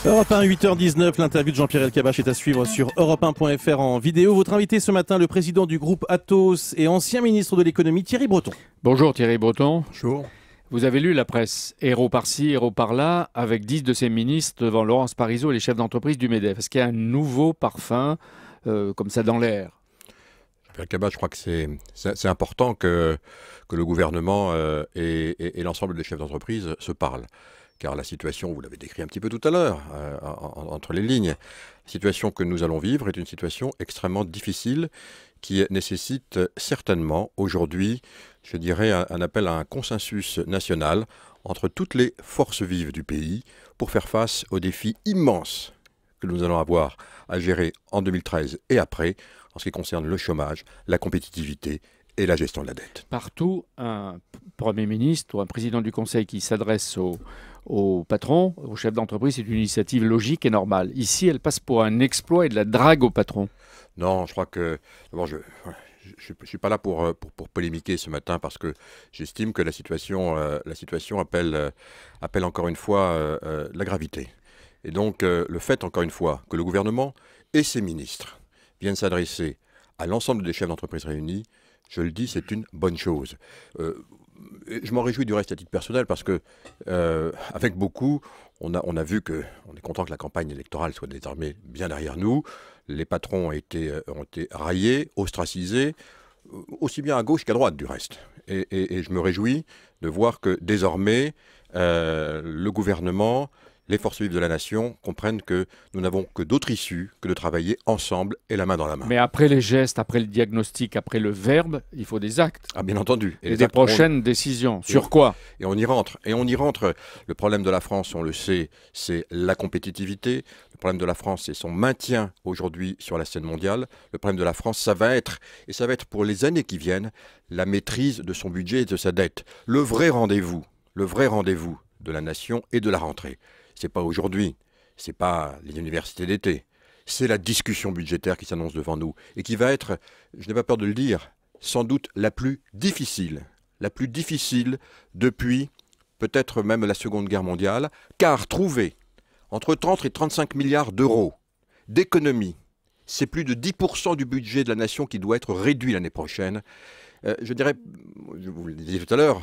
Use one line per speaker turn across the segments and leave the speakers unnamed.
Europe 1, 8h19, l'interview de Jean-Pierre Elkabbach est à suivre sur europe1.fr en vidéo. Votre invité ce matin, le président du groupe Atos et ancien ministre de l'économie, Thierry Breton.
Bonjour Thierry Breton.
Bonjour.
Vous avez lu la presse, héros par-ci, héros par-là, avec 10 de ses ministres devant Laurence Parisot et les chefs d'entreprise du MEDEF. Est-ce qu'il y a un nouveau parfum comme ça dans l'air?
Jean-Pierre Elkabbach, je crois que c'est important que le gouvernement et l'ensemble des chefs d'entreprise se parlent. Car la situation, vous l'avez décrit un petit peu tout à l'heure, entre les lignes, la situation que nous allons vivre est une situation extrêmement difficile qui nécessite certainement aujourd'hui, je dirais, un appel à un consensus national entre toutes les forces vives du pays pour faire face aux défis immenses que nous allons avoir à gérer en 2013 et après, en ce qui concerne le chômage, la compétitivité et la gestion de la dette.
Partout, un Premier ministre ou un président du Conseil qui s'adresse au patron, au chef d'entreprise, c'est une initiative logique et normale. Ici, elle passe pour un exploit et de la drague au patron.
Non, je crois que... D'abord, je ne suis pas là pour polémiquer ce matin parce que j'estime que la situation appelle encore une fois la gravité. Et donc, le fait, encore une fois, que le gouvernement et ses ministres viennent s'adresser à l'ensemble des chefs d'entreprise réunis, je le dis, c'est une bonne chose. Je m'en réjouis du reste à titre personnel parce que, avec beaucoup, on a vu qu'on est content que la campagne électorale soit désormais bien derrière nous. Les patrons ont été raillés, ostracisés, aussi bien à gauche qu'à droite du reste. Et je me réjouis de voir que désormais, le gouvernement, les forces vives de la nation comprennent que nous n'avons que d'autres issues que de travailler ensemble et la main dans la main.
Mais après les gestes, après le diagnostic, après le verbe, il faut des actes.
Ah, bien entendu.
Et des prochaines décisions. Sur quoi?
Et on y rentre. Et on y rentre. Le problème de la France, on le sait, c'est la compétitivité. Le problème de la France, c'est son maintien aujourd'hui sur la scène mondiale. Le problème de la France, ça va être pour les années qui viennent, la maîtrise de son budget et de sa dette. Le vrai rendez-vous de la nation et de la rentrée. C'est pas aujourd'hui, c'est pas les universités d'été, c'est la discussion budgétaire qui s'annonce devant nous et qui va être, je n'ai pas peur de le dire, sans doute la plus difficile depuis peut-être même la Seconde Guerre mondiale, car trouver entre 30 et 35 milliards d'euros d'économies, c'est plus de 10% du budget de la nation qui doit être réduit l'année prochaine. Je dirais, je vous le disais tout à l'heure,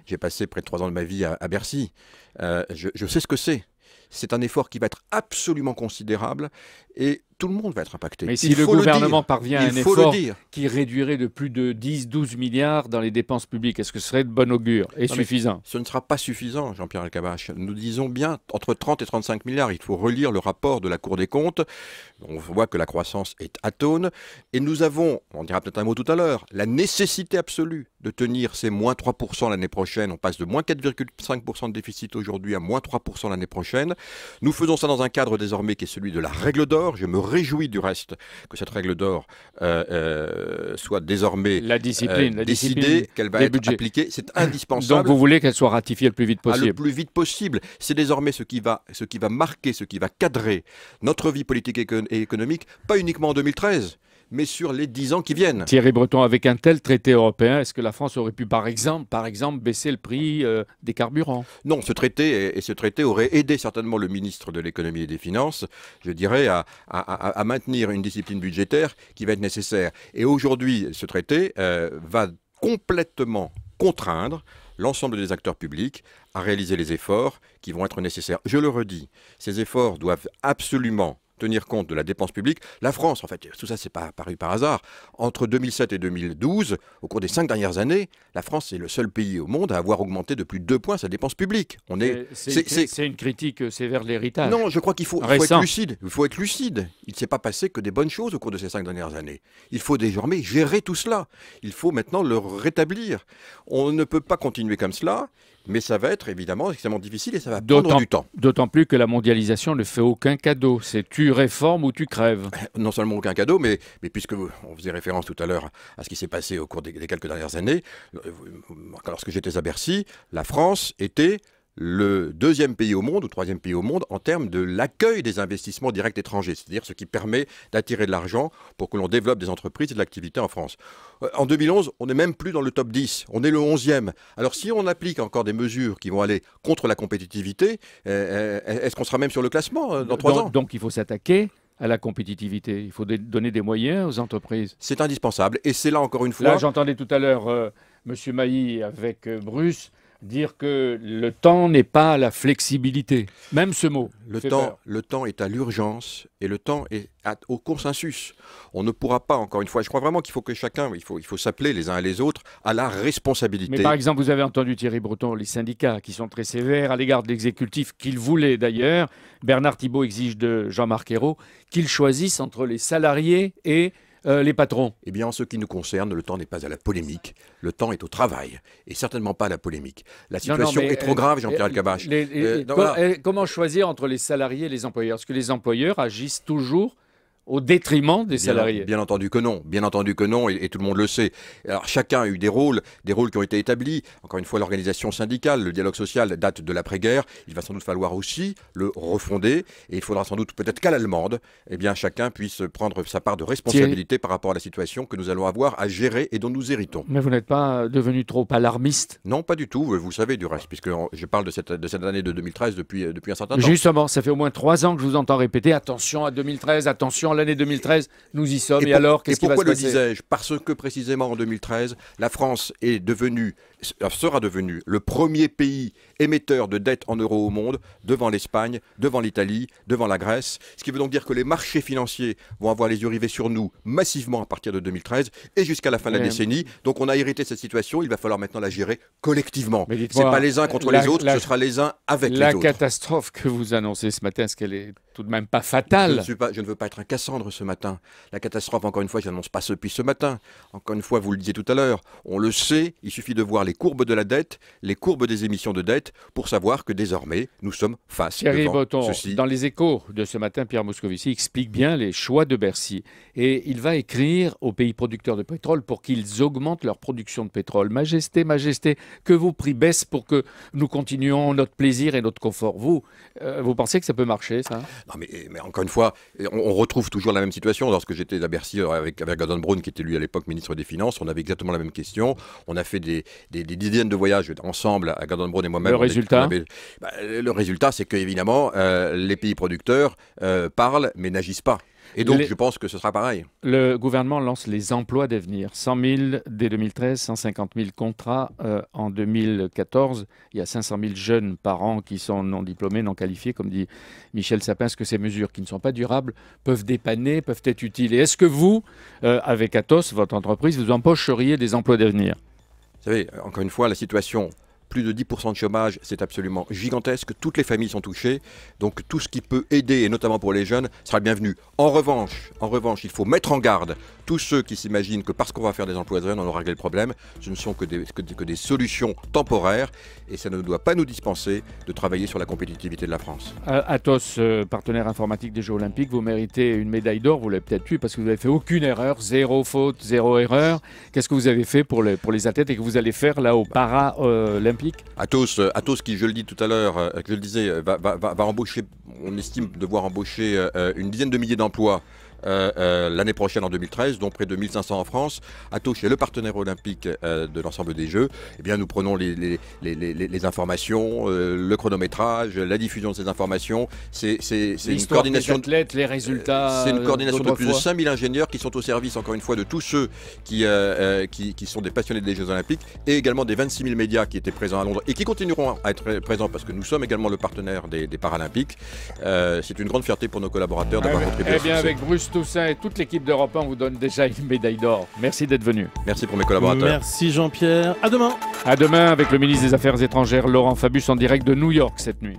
j'ai passé près de 3 ans de ma vie à Bercy. Je sais ce que c'est. C'est un effort qui va être absolument considérable et tout le monde va être impacté.
Mais si le gouvernement parvient à un effort qui réduirait de plus de 10-12 milliards dans les dépenses publiques, est-ce que ce serait de bon augure et suffisant?
Ce ne sera pas suffisant, Jean-Pierre Elkabbach. Nous disons bien entre 30 et 35 milliards. Il faut relire le rapport de la Cour des comptes. On voit que la croissance est atone. Et nous avons, on dira peut-être un mot tout à l'heure, la nécessité absolue de tenir ces moins 3% l'année prochaine. On passe de moins 4,5% de déficit aujourd'hui à moins 3% l'année prochaine. Nous faisons ça dans un cadre désormais qui est celui de la règle d'or. Je me réjouis du reste que cette règle d'or soit désormais décidée, qu'elle va être appliquée. C'est indispensable.
Donc vous voulez qu'elle soit ratifiée le plus vite possible?
Le plus vite possible. C'est désormais ce qui va marquer, ce qui va cadrer notre vie politique et économique, pas uniquement en 2013, mais sur les 10 ans qui viennent.
Thierry Breton, avec un tel traité européen, est-ce que la France aurait pu, par exemple baisser le prix des carburants?
Non, ce traité aurait aidé certainement le ministre de l'économie et des finances, je dirais, à maintenir une discipline budgétaire qui va être nécessaire. Et aujourd'hui, ce traité va complètement contraindre l'ensemble des acteurs publics à réaliser les efforts qui vont être nécessaires. Je le redis, ces efforts doivent absolument tenir compte de la dépense publique. La France, en fait, tout ça, c'est pas apparu par hasard. Entre 2007 et 2012, au cours des 5 dernières années, la France est le seul pays au monde à avoir augmenté de plus de 2 points sa dépense publique.
C'est une critique sévère de l'héritage.
Non, je crois qu'il faut être lucide. Il faut être lucide. Il ne s'est pas passé que des bonnes choses au cours de ces 5 dernières années. Il faut désormais gérer tout cela. Il faut maintenant le rétablir. On ne peut pas continuer comme cela. Mais ça va être évidemment extrêmement difficile et ça va prendre du temps.
D'autant plus que la mondialisation ne fait aucun cadeau. C'est tu réformes ou tu crèves.
Non seulement aucun cadeau, mais puisque on faisait référence tout à l'heure à ce qui s'est passé au cours des quelques dernières années, lorsque j'étais à Bercy, la France était le deuxième pays au monde ou troisième pays au monde en termes de l'accueil des investissements directs étrangers, c'est-à-dire ce qui permet d'attirer de l'argent pour que l'on développe des entreprises et de l'activité en France. En 2011, on n'est même plus dans le top 10, on est le 11e. Alors si on applique encore des mesures qui vont aller contre la compétitivité, est-ce qu'on sera même sur le classement dans 3 ans?
Donc il faut s'attaquer à la compétitivité. Il faut donner des moyens aux entreprises.
C'est indispensable. Et c'est là, encore une fois...
Là, j'entendais tout à l'heure M. Mailly avec Bruce dire que le temps n'est pas à la flexibilité. Même ce mot.
Le temps est à l'urgence et le temps est au consensus. On ne pourra pas, encore une fois, je crois vraiment qu'il faut que chacun, il faut s'appeler les uns et les autres à la responsabilité.
Mais par exemple, vous avez entendu Thierry Breton, les syndicats qui sont très sévères à l'égard de l'exécutif, qu'il voulait d'ailleurs. Bernard Thibault exige de Jean-Marc Ayrault qu'il choisisse entre les salariés et les patrons.
Eh bien, en ce qui nous concerne, le temps n'est pas à la polémique, le temps est au travail, et certainement pas à la polémique. La situation est trop grave, Jean-Pierre Elkabbach.
Comment choisir entre les salariés et les employeurs? Est-ce que les employeurs agissent toujours au détriment des salariés?
Bien entendu que non, et tout le monde le sait. Alors chacun a eu des rôles qui ont été établis. Encore une fois, l'organisation syndicale, le dialogue social date de l'après-guerre. Il va sans doute falloir aussi le refonder, et il faudra sans doute peut-être qu'à l'allemande, eh bien chacun puisse prendre sa part de responsabilité par rapport à la situation que nous allons avoir à gérer et dont nous héritons.
Mais vous n'êtes pas devenu trop alarmiste?
Non, pas du tout. Vous savez du reste, puisque je parle de cette année de 2013 depuis un certain temps.
Justement, ça fait au moins 3 ans que je vous entends répéter attention à 2013, attention à l'année 2013, nous y sommes. Et alors, qu'est-ce qui va se passer?
Pourquoi le disais-je? Parce que précisément en 2013, la France sera devenue le premier pays émetteur de dette en euros au monde, devant l'Espagne, devant l'Italie, devant la Grèce. Ce qui veut donc dire que les marchés financiers vont avoir les yeux rivés sur nous massivement à partir de 2013 et jusqu'à la fin de la décennie. Donc on a hérité de cette situation, il va falloir maintenant la gérer collectivement. C'est pas les uns contre les autres, ce sera les uns avec les autres.
La catastrophe que vous annoncez ce matin, est-ce qu'elle est tout de même pas fatale?
Je ne veux pas être un Cassandre ce matin. La catastrophe, encore une fois, je n'annonce pas depuis ce matin. Encore une fois, vous le disiez tout à l'heure, on le sait, il suffit de voir les courbes de la dette, les courbes des émissions de dette, pour savoir que désormais, nous sommes face
Thierry Breton,
ceci.
Dans les Échos de ce matin, Pierre Moscovici explique bien les choix de Bercy. Et il va écrire aux pays producteurs de pétrole pour qu'ils augmentent leur production de pétrole. Majesté, majesté, que vos prix baissent pour que nous continuions notre plaisir et notre confort. Vous pensez que ça peut marcher, ça?
Non, mais encore une fois, on retrouve toujours la même situation. Lorsque j'étais à Bercy avec Gordon Brown, qui était lui à l'époque ministre des Finances, on avait exactement la même question. On a fait des dizaines de voyages ensemble, à Gordon Brown et moi-même. Le résultat, c'est qu'évidemment, les pays producteurs parlent, mais n'agissent pas. Et donc, je pense que ce sera pareil.
Le gouvernement lance les emplois d'avenir. 100 000 dès 2013, 150 000 contrats en 2014. Il y a 500 000 jeunes par an qui sont non diplômés, non qualifiés, comme dit Michel Sapin. Est-ce que ces mesures qui ne sont pas durables peuvent dépanner, peuvent être utiles? Et est-ce que vous, avec Atos, votre entreprise, vous empocheriez des emplois d'avenir?
Vous savez, encore une fois, la situation... Plus de 10% de chômage, c'est absolument gigantesque. Toutes les familles sont touchées. Donc tout ce qui peut aider, et notamment pour les jeunes, sera le bienvenu. En revanche, il faut mettre en garde tous ceux qui s'imaginent que parce qu'on va faire des emplois de jeunes, on aura réglé le problème. Ce ne sont que des solutions temporaires. Et ça ne doit pas nous dispenser de travailler sur la compétitivité de la France.
Atos, partenaire informatique des Jeux Olympiques, vous méritez une médaille d'or. Vous l'avez peut-être eu parce que vous n'avez fait aucune erreur. 0 faute, 0 erreur. Qu'est-ce que vous avez fait pour les athlètes et que vous allez faire là au Para-Olympique?
Atos qui, je le dis tout à l'heure, je le disais, va embaucher, on estime devoir embaucher une dizaine de milliers d'emplois l'année prochaine en 2013, dont près de 1500 en France. Atos est le partenaire olympique de l'ensemble des Jeux. Eh bien, nous prenons les informations, le chronométrage, la diffusion de ces informations. C'est une coordination
des athlètes, les résultats.
C'est une coordination de plus de 5000 ingénieurs qui sont au service, encore une fois, de tous ceux qui sont des passionnés des Jeux Olympiques et également des 26 000 médias qui étaient présents à Londres et qui continueront à être présents parce que nous sommes également le partenaire des Paralympiques. C'est une grande fierté pour nos collaborateurs d'avoir contribué à ce succès.
Avec Bruce Toussaint et toute l'équipe d'Europe 1, on vous donne déjà une médaille d'or. Merci d'être venu.
Merci pour mes collaborateurs.
Merci Jean-Pierre. À demain.
À demain avec le ministre des Affaires étrangères Laurent Fabius en direct de New York cette nuit.